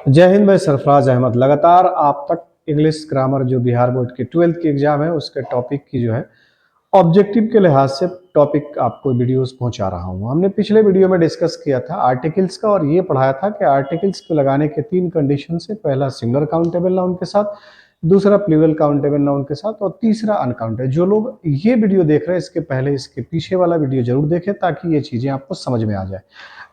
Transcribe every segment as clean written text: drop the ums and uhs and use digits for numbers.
जय हिंद। मैं सरफराज अहमद लगातार आप तक इंग्लिश ग्रामर जो बिहार बोर्ड के 12th की एग्जाम है उसके टॉपिक की जो है ऑब्जेक्टिव के लिहाज से टॉपिक आपको वीडियोस पहुंचा रहा हूं। हमने पिछले वीडियो में डिस्कस किया था आर्टिकल्स का और ये पढ़ाया था कि आर्टिकल्स को लगाने के 3 कंडीशन से, पहला सिंगुलर काउंटेबल नाउन के साथ, दूसरा प्लूरल काउंटेबल नाउन के साथ और तीसरा अनकाउंटेबल। जो लोग ये वीडियो देख रहे हैं इसके पहले इसके पीछे वाला वीडियो जरूर देखें ताकि ये चीजें आपको समझ में आ जाए।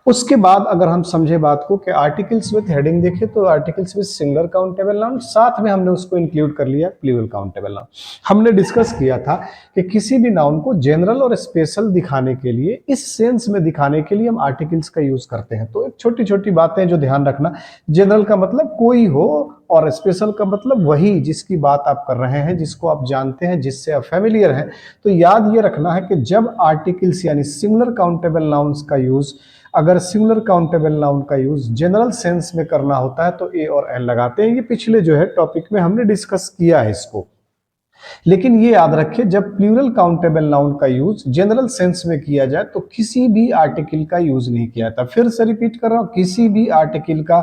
उसके बाद अगर हम समझे बात को कि आर्टिकल्स विथ हेडिंग देखें तो articles with singular countable noun, साथ में हमने उसको इंक्लूड कर लिया प्लूरल काउंटेबल नाउन। हमने डिस्कस किया था कि किसी भी नाउन को जनरल और स्पेशल दिखाने के लिए, इस सेंस में दिखाने के लिए हम आर्टिकल्स का यूज करते हैं। तो एक छोटी छोटी बातें जो ध्यान रखना, जनरल का मतलब कोई हो और स्पेशल का मतलब वही जिसकी बात आप कर रहे हैं, जिसको आप जानते हैं, जिससे आप फेमिलियर हैं। तो याद ये रखना है कि जब आर्टिकल्स यानी सिंगुलर काउंटेबल नाउन्स का यूज, अगर सिंगुलर काउंटेबल नाउन का यूज जनरल सेंस में करना होता है तो ए और एन लगाते हैं। ये पिछले जो है टॉपिक में हमने डिस्कस किया है इसको। लेकिन ये याद रखें, जब प्लूरल काउंटेबल नाउन का यूज जनरल सेंस में किया जाए तो किसी भी आर्टिकल का यूज नहीं किया जाता। फिर से रिपीट कर रहा हूं, किसी भी आर्टिकल का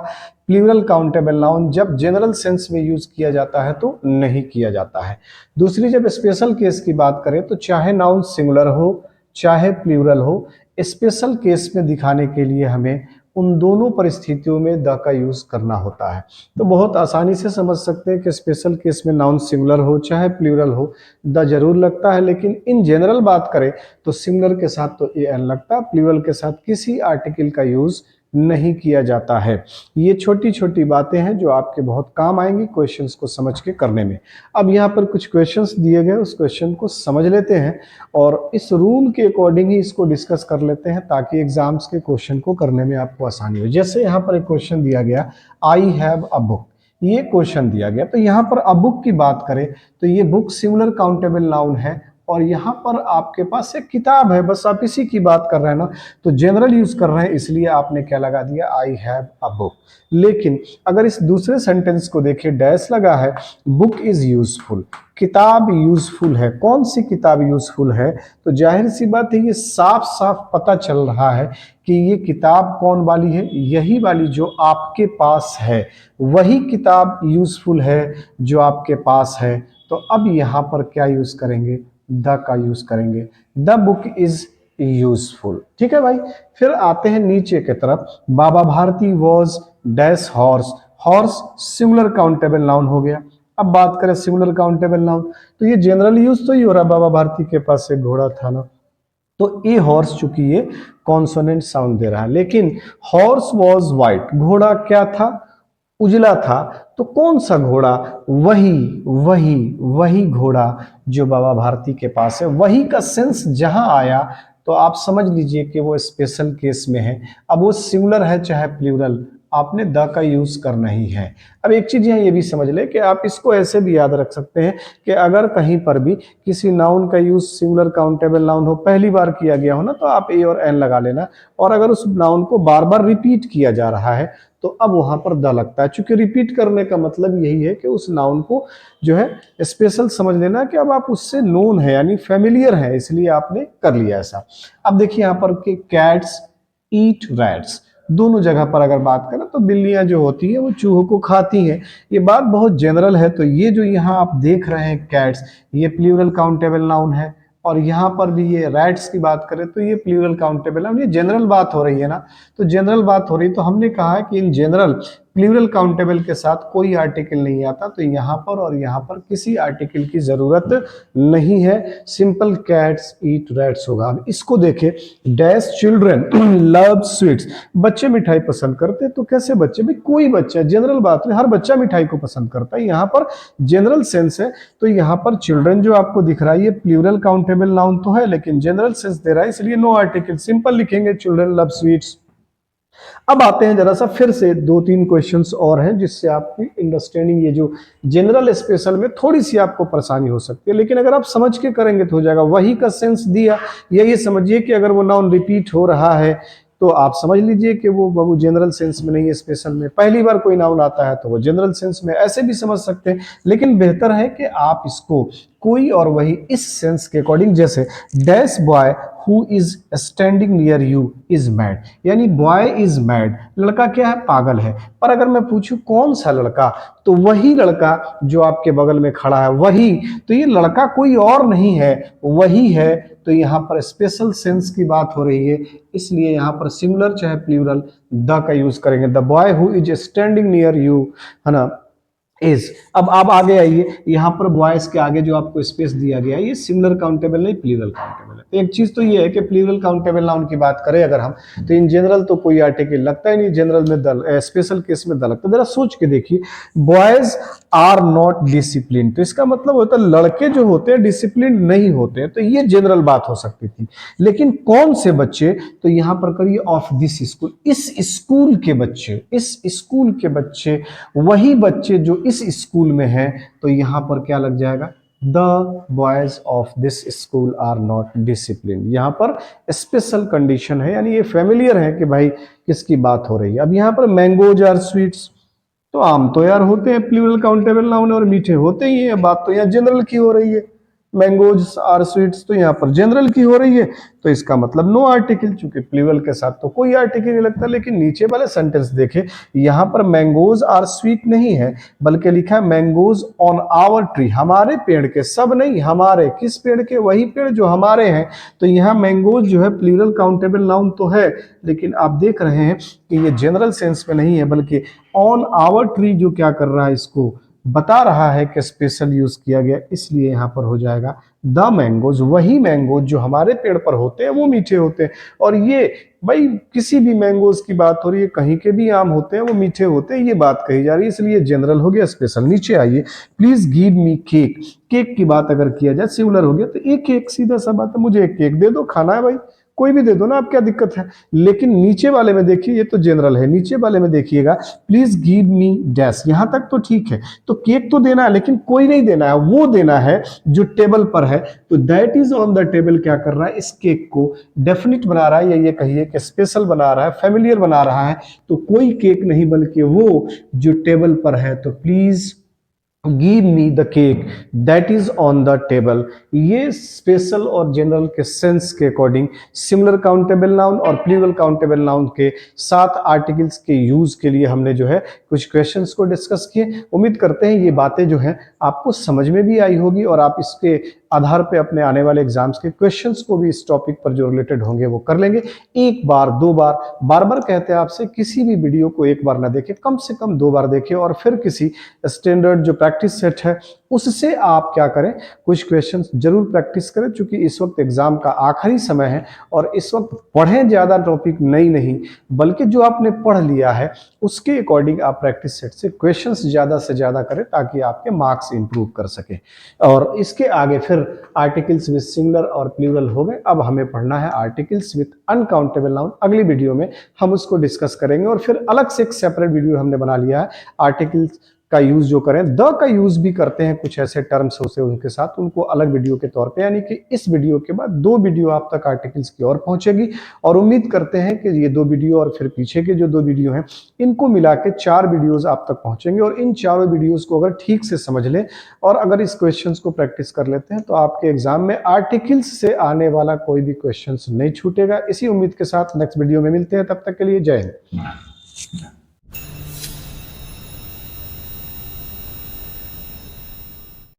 प्लूरल काउंटेबल नाउन जब जनरल सेंस में यूज किया जाता है तो नहीं किया जाता है। दूसरी, जब स्पेशल केस की बात करें तो चाहे नाउन सिंगुलर हो चाहे प्लूरल हो, स्पेशल केस में दिखाने के लिए हमें उन दोनों परिस्थितियों में द का यूज करना होता है। तो बहुत आसानी से समझ सकते हैं कि स्पेशल केस में नाउन सिंगुलर हो चाहे प्लूरल हो द जरूर लगता है, लेकिन इन जनरल बात करें तो सिंगुलर के साथ तो ए एन लगता है, प्लूरल के साथ किसी आर्टिकल का यूज नहीं किया जाता है। ये छोटी छोटी बातें हैं जो आपके बहुत काम आएंगी क्वेश्चंस को समझ के करने में। अब यहाँ पर कुछ क्वेश्चंस दिए गए, उस क्वेश्चन को समझ लेते हैं और इस रूल के अकॉर्डिंग ही इसको डिस्कस कर लेते हैं ताकि एग्जाम्स के क्वेश्चन को करने में आपको आसानी हो। जैसे यहाँ पर एक क्वेश्चन दिया गया, आई हैव अ बुक, ये क्वेश्चन दिया गया। तो यहाँ पर अ बुक की बात करें तो ये बुक सिंगुलर काउंटेबल नाउन है और यहाँ पर आपके पास एक किताब है, बस आप इसी की बात कर रहे हैं ना, तो जनरल यूज कर रहे हैं इसलिए आपने क्या लगा दिया, आई हैव अ बुक। लेकिन अगर इस दूसरे सेंटेंस को देखें, डैश लगा है, बुक इज यूजफुल, किताब यूजफुल है। कौन सी किताब यूजफुल है? तो जाहिर सी बात है ये साफ साफ पता चल रहा है कि ये किताब कौन वाली है, यही वाली जो आपके पास है, वही किताब यूजफुल है जो आपके पास है। तो अब यहाँ पर क्या यूज करेंगे, द का यूज करेंगे, द बुक इज यूजफुल। ठीक है भाई। फिर आते हैं नीचे की तरफ, Baba Bharati was dash horse, horse singular countable noun हो गया। अब बात करें सिंगुलर काउंटेबल नाउन, तो ये जनरल यूज तो ही हो रहा है, बाबा भारती के पास एक घोड़ा था ना, तो ए हॉर्स चूंकि ये कॉन्सोनेंट साउंड दे रहा है। लेकिन हॉर्स वॉज व्हाइट, घोड़ा क्या था, उजला था। तो कौन सा घोड़ा, वही वही वही घोड़ा जो बाबा भारती के पास है। वही का सेंस जहां आया तो आप समझ लीजिए कि वो स्पेशल केस में है। अब वो सिंगुलर है चाहे प्लूरल, आपने द का यूज करना ही है। अब एक चीज यहाँ ये भी समझ ले कि आप इसको ऐसे भी याद रख सकते हैं कि अगर कहीं पर भी किसी नाउन का यूज सिंगुलर काउंटेबल नाउन हो, पहली बार किया गया हो ना, तो आप ए और एन लगा लेना। और अगर उस नाउन को बार बार रिपीट किया जा रहा है तो अब वहां पर द लगता है। चूंकि रिपीट करने का मतलब यही है कि उस नाउन को जो है स्पेशल समझ लेना कि अब आप उससे नोन है यानी फेमिलियर है, इसलिए आपने कर लिया ऐसा। अब देखिए यहाँ पर कि कैट्स ईट रैट्स, दोनों जगह पर अगर बात करें तो बिल्लियां जो होती है वो चूहों को खाती हैं। ये बात बहुत जनरल है। तो ये जो यहाँ आप देख रहे हैं कैट्स, ये प्लूरल काउंटेबल नाउन है और यहाँ पर भी ये रैट्स की बात करें तो ये प्लूरल काउंटेबल नाउन। ये जनरल बात हो रही है ना, तो जनरल बात हो रही, तो हमने कहा है कि इन जनरल प्लूरल काउंटेबल के साथ कोई आर्टिकल नहीं आता, तो यहाँ पर और यहाँ पर किसी आर्टिकल की जरूरत नहीं है, सिंपल कैट्स ईट रैट्स होगा। अब इसको देखें, डैश चिल्ड्रन लव स्वीट्स, बच्चे मिठाई पसंद करते हैं। तो कैसे बच्चे, भाई कोई बच्चा, जनरल बात नहीं, हर बच्चा मिठाई को पसंद करता है, यहाँ पर जनरल सेंस है। तो यहाँ पर चिल्ड्रन जो आपको दिख रहा है ये प्लूरल काउंटेबल नाउन तो है लेकिन जनरल सेंस दे रहा है, इसलिए नो आर्टिकल, सिंपल लिखेंगे चिल्ड्रन लव स्वीट्स। अब आते हैं जरा सा फिर से 2-3 क्वेश्चंस और हैं जिससे आपकी अंडरस्टैंडिंग ये जो जनरल स्पेशल में थोड़ी सी आपको परेशानी हो सकती है, लेकिन अगर आप समझ के करेंगे तो हो जाएगा। वही का सेंस दिया, या ये समझिए कि अगर वो नाउन रिपीट हो रहा है तो आप समझ लीजिए कि वो जनरल सेंस में नहीं है, स्पेशल में। पहली बार कोई नाउन आता है तो वो जनरल सेंस में, ऐसे भी समझ सकते हैं, लेकिन बेहतर है कि आप इसको कोई और वही इस सेंस के अकॉर्डिंग, जैसे dash boy who is standing near you is mad, यानी बॉय इज मैड, लड़का क्या है, पागल है। पर अगर मैं पूछूं कौन सा लड़का, तो वही लड़का जो आपके बगल में खड़ा है, वही, तो ये लड़का कोई और नहीं है, वही है। तो यहाँ पर स्पेशल सेंस की बात हो रही है, इसलिए यहाँ पर सिंगुलर चाहे प्लूरल द का यूज करेंगे। The boy who is standing near you, है ना, इज। अब आप आगे आइए, यहाँ पर बॉयज के आगे जो आपको स्पेस दिया गया है, ये सिंगुलर काउंटेबल नहीं, प्लूरल काउंटेबल है। तो एक चीज तो ये है कि प्लूरल काउंटेबल नाउन की बात करें अगर हम, तो इन जनरल तो कोई आर्टिकल लगता ही नहीं, जनरल में दल, स्पेशल केस में दल लगता है। जरा सोच के देखिए, बॉयज आर नॉट डिसिप्लिन, तो इसका मतलब होता है लड़के जो होते हैं डिसिप्लिन नहीं होते हैं, तो ये जनरल बात हो सकती थी। लेकिन कौन से बच्चे, तो यहां पर करिए ऑफ दिस स्कूल, इस स्कूल के बच्चे, इस स्कूल के बच्चे, वही बच्चे जो इस स्कूल में हैं, तो यहां पर क्या लग जाएगा, the boys of this school are not discipline. यहां पर स्पेशल कंडीशन है, यानी ये फेमिलियर है कि भाई किसकी बात हो रही है। अब यहां पर मैंगोज आर स्वीट्स, तो आम तो यार होते हैं प्लूरल काउंटेबल नाउन और मीठे होते ही है, बात तो यहाँ जनरल की हो रही है। मैंगोज आर स्वीट्स तो यहाँ पर जनरल की हो रही है, तो इसका मतलब नो आर्टिकल, चूंकि प्लूरल के साथ तो कोई आर्टिकल नहीं लगता। लेकिन नीचे वाले सेंटेंस देखे, यहाँ पर मैंगोज आर स्वीट नहीं है, बल्कि लिखा है मैंगोज ऑन आवर ट्री, हमारे पेड़ के, सब नहीं, हमारे, किस पेड़ के, वही पेड़ जो हमारे हैं। तो यहाँ मैंगोज जो है प्लूरल काउंटेबल नाउन तो है, लेकिन आप देख रहे हैं कि ये जनरल सेंस में नहीं है, बल्कि ऑन आवर ट्री जो क्या कर रहा है, इसको बता रहा है कि स्पेशल यूज किया गया, इसलिए यहां पर हो जाएगा द मैंगोज, वही मैंगोज जो हमारे पेड़ पर होते हैं वो मीठे होते हैं। और ये भाई किसी भी मैंगोज की बात हो रही है, कहीं के भी आम होते हैं वो मीठे होते हैं, ये बात कही जा रही है, इसलिए जनरल हो गया, स्पेशल। नीचे आइए, please give me cake, cake की बात अगर किया जाए, सिंगुलर हो गया, तो एक केक, सीधा सा बात है, मुझे एक केक दे दो, खाना है भाई, कोई भी दे दो ना, आप क्या दिक्कत है। लेकिन नीचे वाले में देखिए, ये तो जनरल है, नीचे वाले में देखिएगा, प्लीज गिव मी डैश, यहां तक तो ठीक है, तो केक तो देना है, लेकिन कोई नहीं देना है, वो देना है जो टेबल पर है। तो that is on the table क्या कर रहा है, इस केक को डेफिनिट बना रहा है, या ये कहिए कि स्पेशल बना रहा है, फेमिलियर बना रहा है। तो कोई केक नहीं, बल्कि वो जो टेबल पर है। तो please give me the cake that is on the table, ये स्पेशल और जनरल के सेंस के अकॉर्डिंग सिमिलर काउंटेबल नाउन और प्लूरल काउंटेबल नाउन के साथ आर्टिकल्स के यूज के लिए हमने जो है कुछ क्वेश्चंस को डिस्कस किए। उम्मीद करते हैं ये बातें जो हैं आपको समझ में भी आई होगी, और आप इसके आधार पे अपने आने वाले एग्जाम्स के क्वेश्चंस को भी इस टॉपिक पर जो रिलेटेड होंगे वो कर लेंगे। एक बार, दो बार, बार बार कहते हैं आपसे, किसी भी वीडियो को एक बार ना देखें, कम से कम दो बार देखें, और फिर किसी स्टैंडर्ड जो प्रैक्टिस सेट है उससे आप क्या करें, कुछ क्वेश्चंस जरूर प्रैक्टिस करें, क्योंकि इस वक्त एग्जाम का आखिरी समय है, और इस वक्त पढ़ें ज्यादा टॉपिक नहीं, बल्कि जो आपने पढ़ लिया है उसके अकॉर्डिंग आप प्रैक्टिस सेट से क्वेश्चंस ज्यादा से ज्यादा करें, ताकि आपके मार्क्स इंप्रूव कर सके। और इसके आगे फिर आर्टिकल्स विद सिंगुलर और प्लूरल हो गए, अब हमें पढ़ना है आर्टिकल्स विद अनकाउंटेबल नाउन। अगली वीडियो में हम उसको डिस्कस करेंगे, और फिर अलग से एक सेपरेट वीडियो हमने बना लिया है आर्टिकल्स का यूज जो करें, द का यूज भी करते हैं, कुछ ऐसे टर्म्स होते हैं उनके साथ, उनको अलग वीडियो के तौर पे, यानी कि इस वीडियो के बाद दो वीडियो आप तक आर्टिकल्स की ओर पहुंचेगी। और उम्मीद करते हैं कि ये दो वीडियो और फिर पीछे के जो दो वीडियो हैं, इनको मिला के 4 वीडियोस आप तक पहुंचेंगे। और इन चारों वीडियोस को अगर ठीक से समझ लें और अगर इस क्वेश्चन को प्रैक्टिस कर लेते हैं, तो आपके एग्जाम में आर्टिकल्स से आने वाला कोई भी क्वेश्चन नहीं छूटेगा। इसी उम्मीद के साथ नेक्स्ट वीडियो में मिलते हैं, तब तक के लिए जय हिंद।